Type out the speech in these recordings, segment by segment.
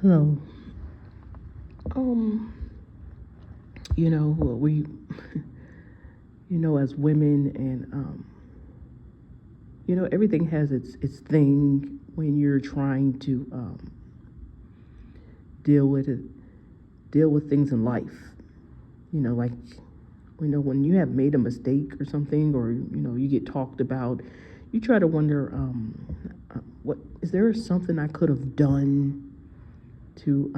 Hello. Um, we, as women, and everything has its thing when you're trying to deal with it, deal with things in life. Like when you have made a mistake or something, or you get talked about, you try to wonder, what is there something I could have done to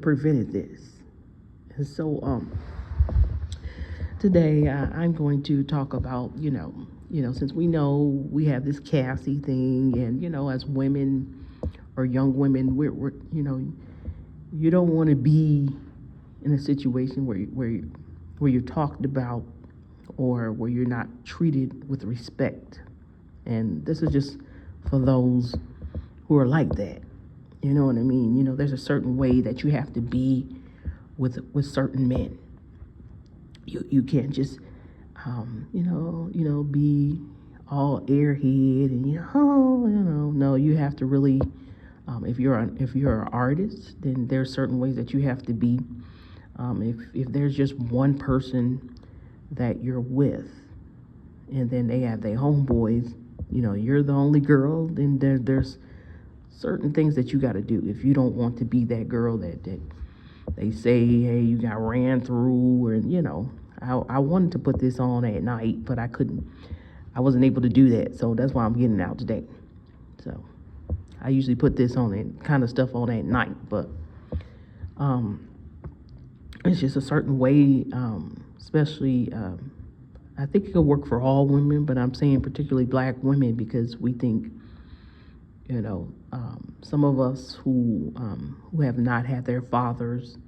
prevent this? And so today I'm going to talk about since we know we have this Cassie thing, and as women or young women, we're you don't want to be in a situation where you're talked about, or where you're not treated with respect. And this is just for those who are like that. You know what I mean? There's a certain way that you have to be with certain men. You can't just be all airhead and no, you have to really, if you're an artist, then there's certain ways that you have to be. If there's just one person that you're with, and then they have their homeboys, you're the only girl, then there's certain things that you got to do if you don't want to be that girl that they say, hey, you got ran through. Or I wanted to put this on at night, but I wasn't able to do that, so that's why I'm getting it out today. So I usually put this on and kind of stuff on at night, but it's just a certain way, especially I think it could work for all women, but I'm saying particularly black women, because we think, some of us who have not had their fathers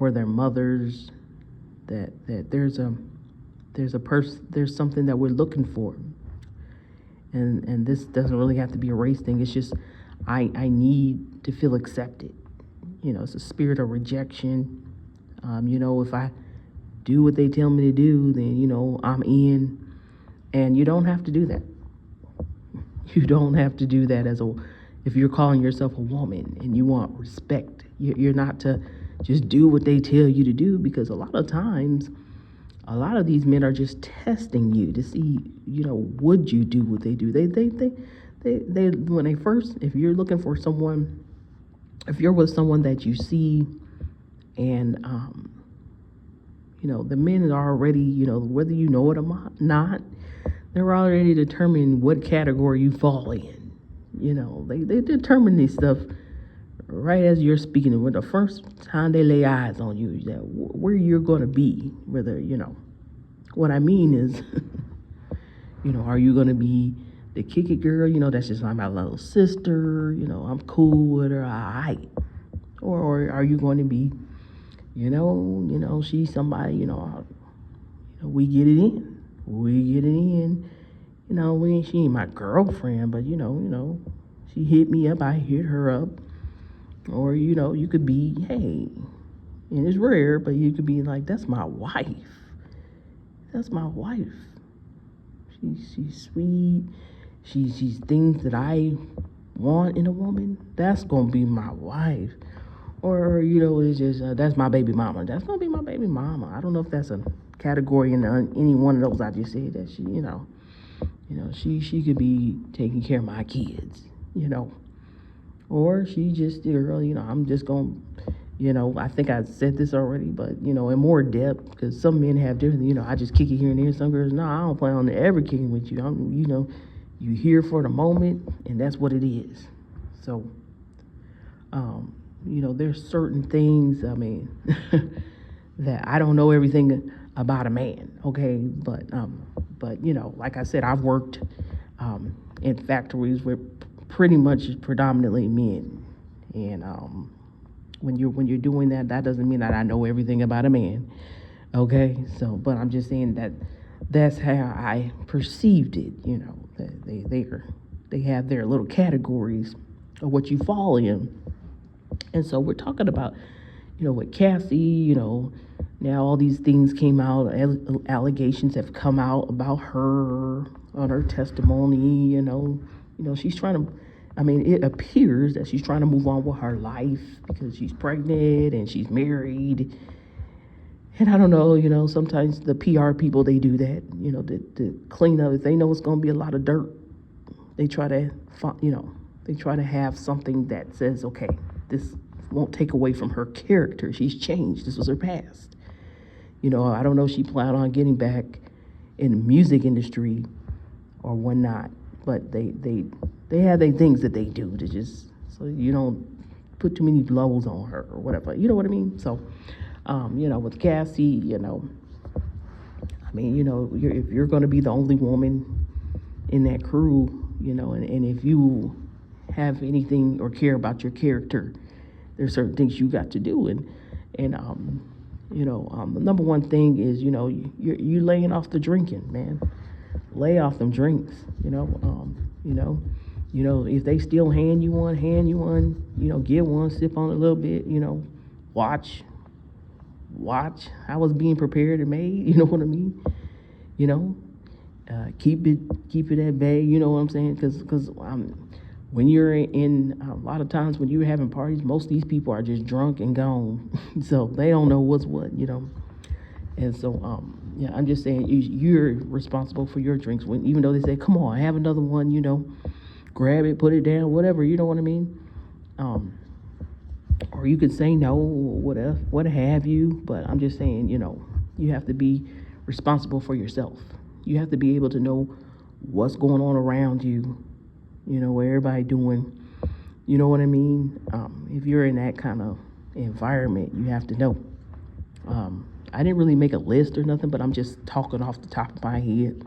or their mothers, that there's something that we're looking for, and this doesn't really have to be a race thing. It's just I need to feel accepted. It's a spirit of rejection. If I do what they tell me to do, then I'm in, and you don't have to do that. You don't have to do that if you're calling yourself a woman and you want respect. You're not to just do what they tell you to do, because a lot of times, a lot of these men are just testing you to see, would you do what they do? They when they first, if you're looking for someone, if you're with someone that you see, and the men are already, whether you know it or not, they're already determining what category you fall in. They determine this stuff right as you're speaking. When the first time they lay eyes on you, that where you're going to be. Whether what I mean is, are you going to be the kick it girl? That's just like my little sister. I'm cool with her. All right. Or are you going to be, she's somebody. We get it in. She ain't my girlfriend, but she hit me up, I hit her up. Or you could be, hey, and it's rare, but you could be like, that's my wife. She's sweet. She's things that I want in a woman. That's gonna be my wife. Or it's just that's my baby mama. That's gonna be my baby mama. I don't know if that's a category in any one of those I just said, that she could be taking care of my kids, or she just, girl, I'm just gonna, I think I said this already, but in more depth, because some men have different, I just kick it here and there. Some girls, no, I don't plan on ever kicking with you. You here for the moment, and that's what it is. So there's certain things, I mean, that I don't know everything about a man, okay? But like I said, I've worked in factories with pretty much predominantly men, and when you're doing that, that doesn't mean that I know everything about a man, okay? So, but I'm just saying that's how I perceived it. That they have their little categories of what you fall in. And so we're talking about, with Cassie, Now all these things came out, allegations have come out about her on her testimony. She's trying to. I mean, it appears that she's trying to move on with her life because she's pregnant and she's married. And I don't know, sometimes the PR people, they do that, to clean up. If they know it's going to be a lot of dirt, they try to, they try to have something that says, okay, this won't take away from her character. She's changed. This was her past. I don't know if she planned on getting back in the music industry or whatnot, but they have their things that they do to just, so you don't put too many blows on her or whatever. You know what I mean? So, with Cassie, if you're going to be the only woman in that crew, and if you have anything or care about your character, there's certain things you got to do. And the number one thing is, you laying off the drinking, man. Lay off them drinks, if they still hand you one, get one, sip on it a little bit, watch how it's being prepared and made, you know what I mean? Keep it at bay, you know what I'm saying? Because when you're in, a lot of times when you're having parties, most of these people are just drunk and gone, so they don't know what's what, And so, I'm just saying you're responsible for your drinks. Even though they say, come on, have another one, grab it, put it down, whatever, you know what I mean? Or you could say no, what have you. But I'm just saying, you have to be responsible for yourself. You have to be able to know what's going on around you, what everybody doing. You know what I mean? If you're in that kind of environment, you have to know. I didn't really make a list or nothing, but I'm just talking off the top of my head.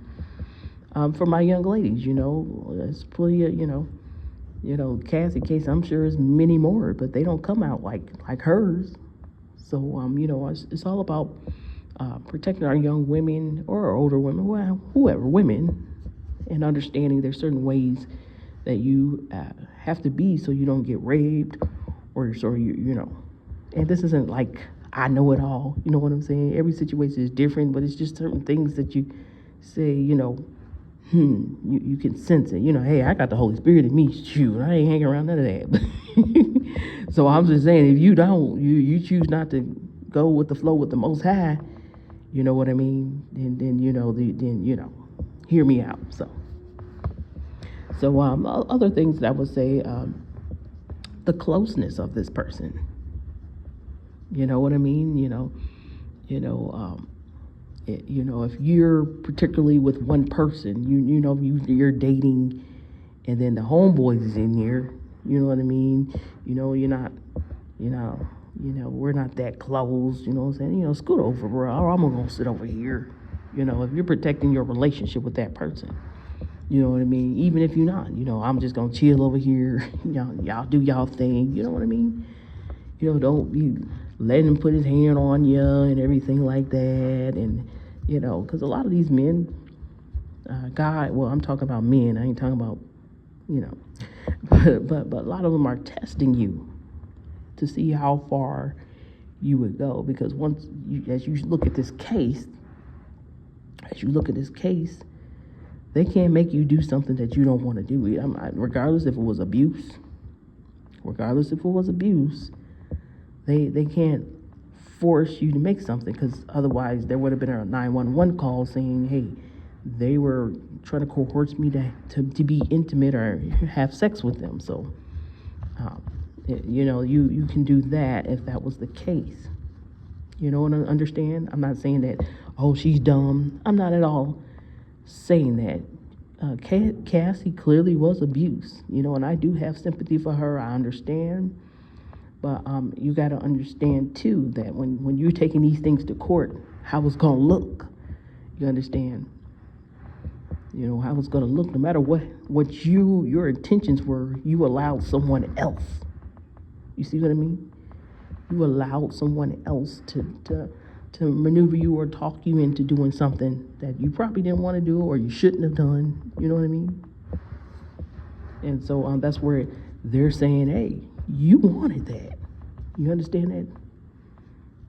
For my young ladies, it's plenty of, Cassie case, I'm sure is many more, but they don't come out like hers. So, it's all about protecting our young women or older women, well, whoever, women, and understanding there's certain ways that you have to be so you don't get raped or so and this isn't like I know it all, you know what I'm saying? Every situation is different, but it's just certain things that you say, you can sense it. Hey, I got the Holy Spirit in me. Shoot, I ain't hanging around none of that. So I'm just saying, if you don't, you choose not to go with the flow with the Most High, you know what I mean? Then hear me out. So other things that I would say, the closeness of this person. You know what I mean? If you're particularly with one person, you're dating, and then the homeboys is in here, you know what I mean? You're not, we're not that close, you know what I'm saying? Scoot over, bro, or I'm gonna sit over here. If you're protecting your relationship with that person, you know what I mean? Even if you're not, I'm just gonna chill over here, y'all do y'all thing, you know what I mean? Don't be letting him put his hand on you and everything like that. And, because a lot of these men, I'm talking about men, I ain't talking about, but a lot of them are testing you to see how far you would go. Because as you look at this case, they can't make you do something that you don't want to do. Regardless if it was abuse, they can't force you to make something, because otherwise there would have been a 911 call saying, hey, they were trying to coerce me to be intimate or have sex with them. So, you can do that if that was the case. Understand? I'm not saying that, oh, she's dumb. I'm not at all saying that. Cassie clearly was abused, and I do have sympathy for her. I understand. But you got to understand, too, that when you're taking these things to court, how it's going to look. You understand? How it's going to look. No matter what your intentions were, you allowed someone else. You see what I mean? You allowed someone else to maneuver you or talk you into doing something that you probably didn't want to do or you shouldn't have done. You know what I mean? And so that's where they're saying, hey, you wanted that. You understand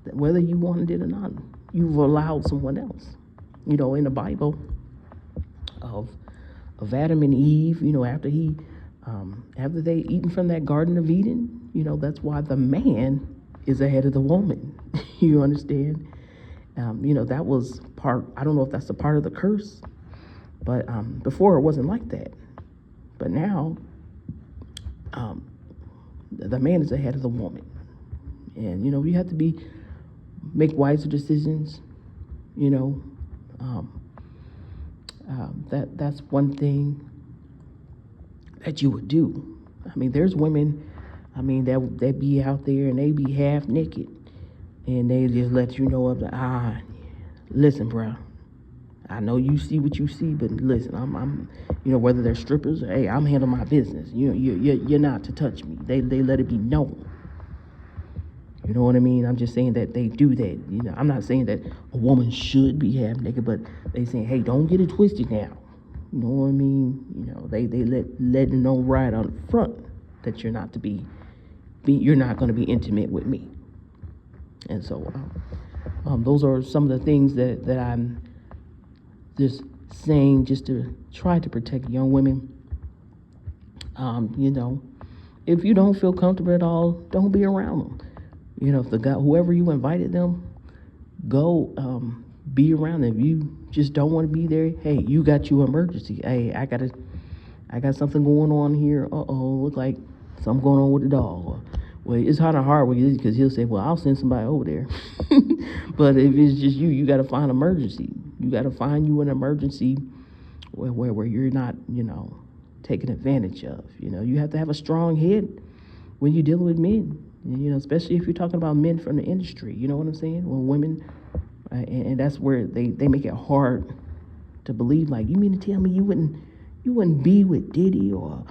that? whether you wanted it or not, you've allowed someone else. In the Bible of Adam and Eve, after they eaten from that Garden of Eden, that's why the man is ahead of the woman. You understand? That was part, I don't know if that's a part of the curse, but before it wasn't like that. But now, the man is ahead of the woman. And, you have to make wiser decisions, that's one thing that you would do. There's women, that be out there and they be half naked and they just let you know listen, bro, I know you see what you see, but listen, I'm whether they're strippers or, hey, I'm handling my business. You're not to touch me. They let it be known. You know what I mean? I'm just saying that they do that. I'm not saying that a woman should be half naked, but they saying, hey, don't get it twisted now. You know what I mean? They let them know right on the front that you're not you're not going to be intimate with me. And so, those are some of the things that I'm just saying, just to try to protect young women. If you don't feel comfortable at all, don't be around them. If the guy, whoever you invited them, go be around them. If you just don't want to be there, hey, you got your emergency. Hey, I got something going on here. Look like something going on with the dog. Well, it's kind of hard because he'll say, well, I'll send somebody over there. But if it's just you got to find an emergency. You got to find you an emergency where you're not, taken advantage of. You have to have a strong head when you're dealing with men. Especially if you're talking about men from the industry, you know what I'm saying? When women, and that's where they make it hard to believe. Like, you mean to tell me you wouldn't be with Diddy or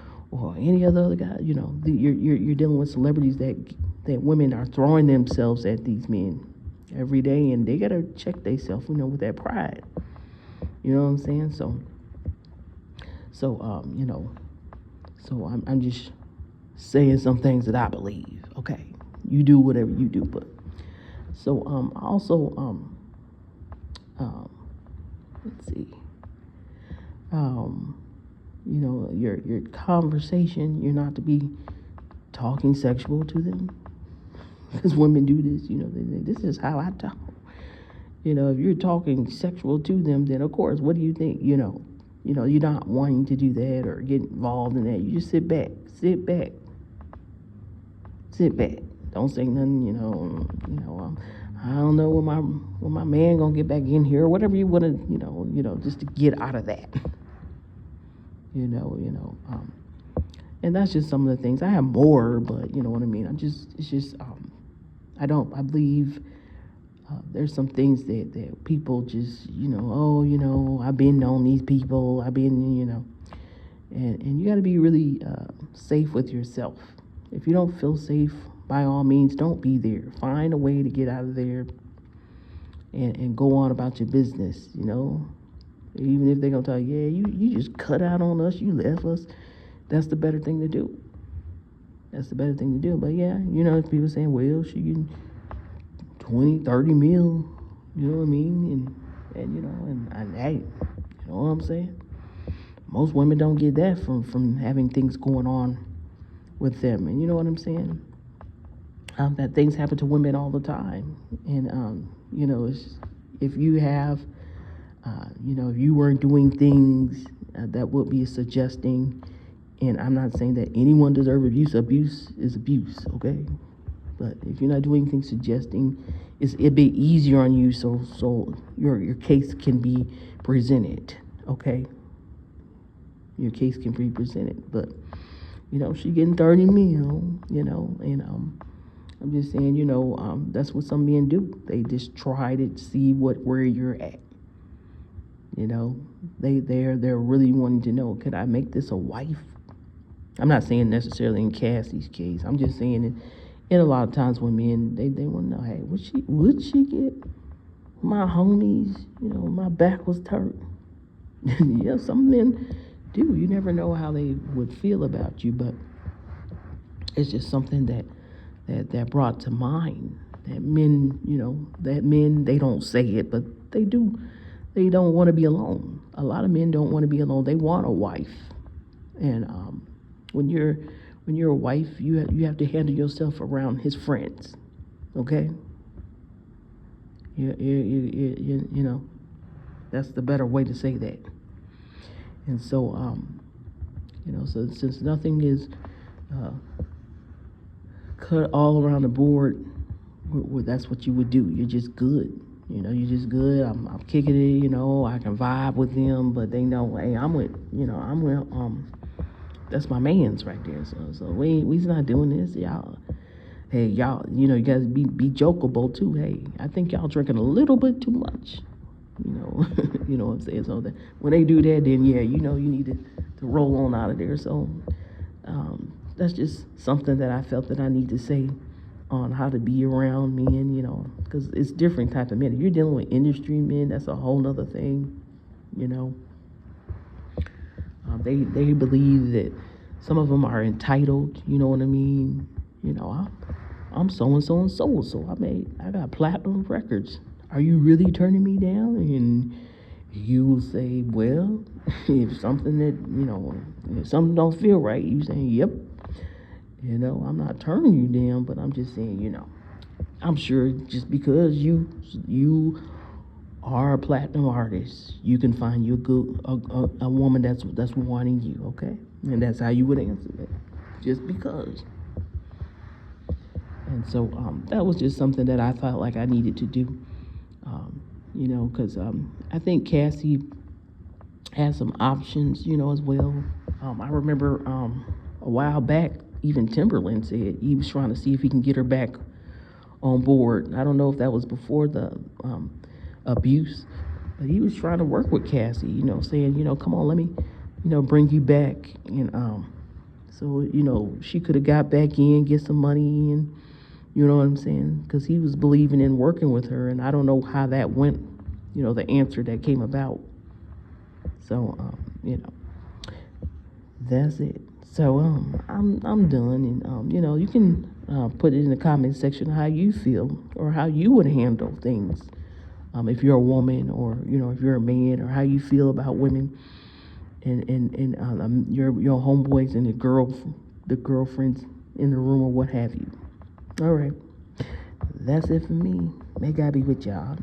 any other guy? You're dealing with celebrities that women are throwing themselves at these men every day, and they gotta check themselves, with that pride. You know what I'm saying? So I'm just saying some things that I believe. Okay, you do whatever you do, but so also let's see, your conversation, you're not to be talking sexual to them, because women do this. This is how I talk. If you're talking sexual to them, then of course, what do you think? You're not wanting to do that or get involved in that. You just sit back. Don't say nothing. I don't know when my man gonna get back in here, or whatever you want to, just to get out of that. And that's just some of the things. I have more, but you know what I mean. I believe there's some things that people just, I've been on these people. I've been, and you got to be really safe with yourself. If you don't feel safe, by all means, don't be there. Find a way to get out of there and go on about your business, Even if they're going to tell you, yeah, you just cut out on us, you left us. That's the better thing to do. But yeah, people saying, well, she getting 20, 30 mil, you know what I mean? And hey, you know what I'm saying? Most women don't get that from having things going on with them. And you know what I'm saying? That things happen to women all the time. And, if you have, if you weren't doing things that would be suggesting, and I'm not saying that anyone deserves abuse. Abuse is abuse, okay? But if you're not doing things suggesting, it'd be easier on you, so your case can be presented, okay? Your case can be presented. But, she getting 30 mil, and I'm just saying, that's what some men do. They just try to see where you're at. They're really wanting to know, could I make this a wife? I'm not saying necessarily in Cassie's case. I'm just saying in a lot of times when men, they want to know, hey, would she get my homies? My back was turned. Yeah, some men do. You never know how they would feel about you, but it's just something that brought to mind, that men, they don't say it, but they do. They don't want to be alone. A lot of men don't want to be alone. They want a wife. And when you're a wife, you have to handle yourself around his friends. Okay? You know, that's the better way to say that. And so, so since nothing is cut all around the board, that's what you would do. You're just good. You're just good. I'm kicking it. I can vibe with them, but they know, hey, I'm with. That's my man's right there. So we's not doing this, y'all. Hey, y'all. You guys be jokeable too. Hey, I think y'all drinking a little bit too much. You know what I'm saying. So that when they do that, then yeah, you need to roll on out of there. So that's just something that I felt that I need to say on how to be around men, because it's different type of men. If you're dealing with industry men, that's a whole nother thing. They believe that some of them are entitled. You know what I mean? I'm so and so and so. So I got platinum records. Are you really turning me down? And you will say, well, if something if something don't feel right, you saying, yep. I'm not turning you down, but I'm just saying, I'm sure just because you are a platinum artist, you can find you a woman that's wanting you, okay? And that's how you would answer that, just because. And so that was just something that I felt like I needed to do, because I think Cassie has some options, as well. I remember a while back, even Timberland said he was trying to see if he can get her back on board. I don't know if that was before the abuse, but he was trying to work with Cassie, saying, come on, let me, bring you back. And so, she could have got back in, get some money in, you know what I'm saying? Because he was believing in working with her, and I don't know how that went, the answer that came about. So, that's it. So I'm done, and you can put it in the comment section how you feel or how you would handle things if you're a woman, or if you're a man, or how you feel about women and your homeboys and the girlfriends in the room or what have you. All right, that's it for me. May God be with y'all.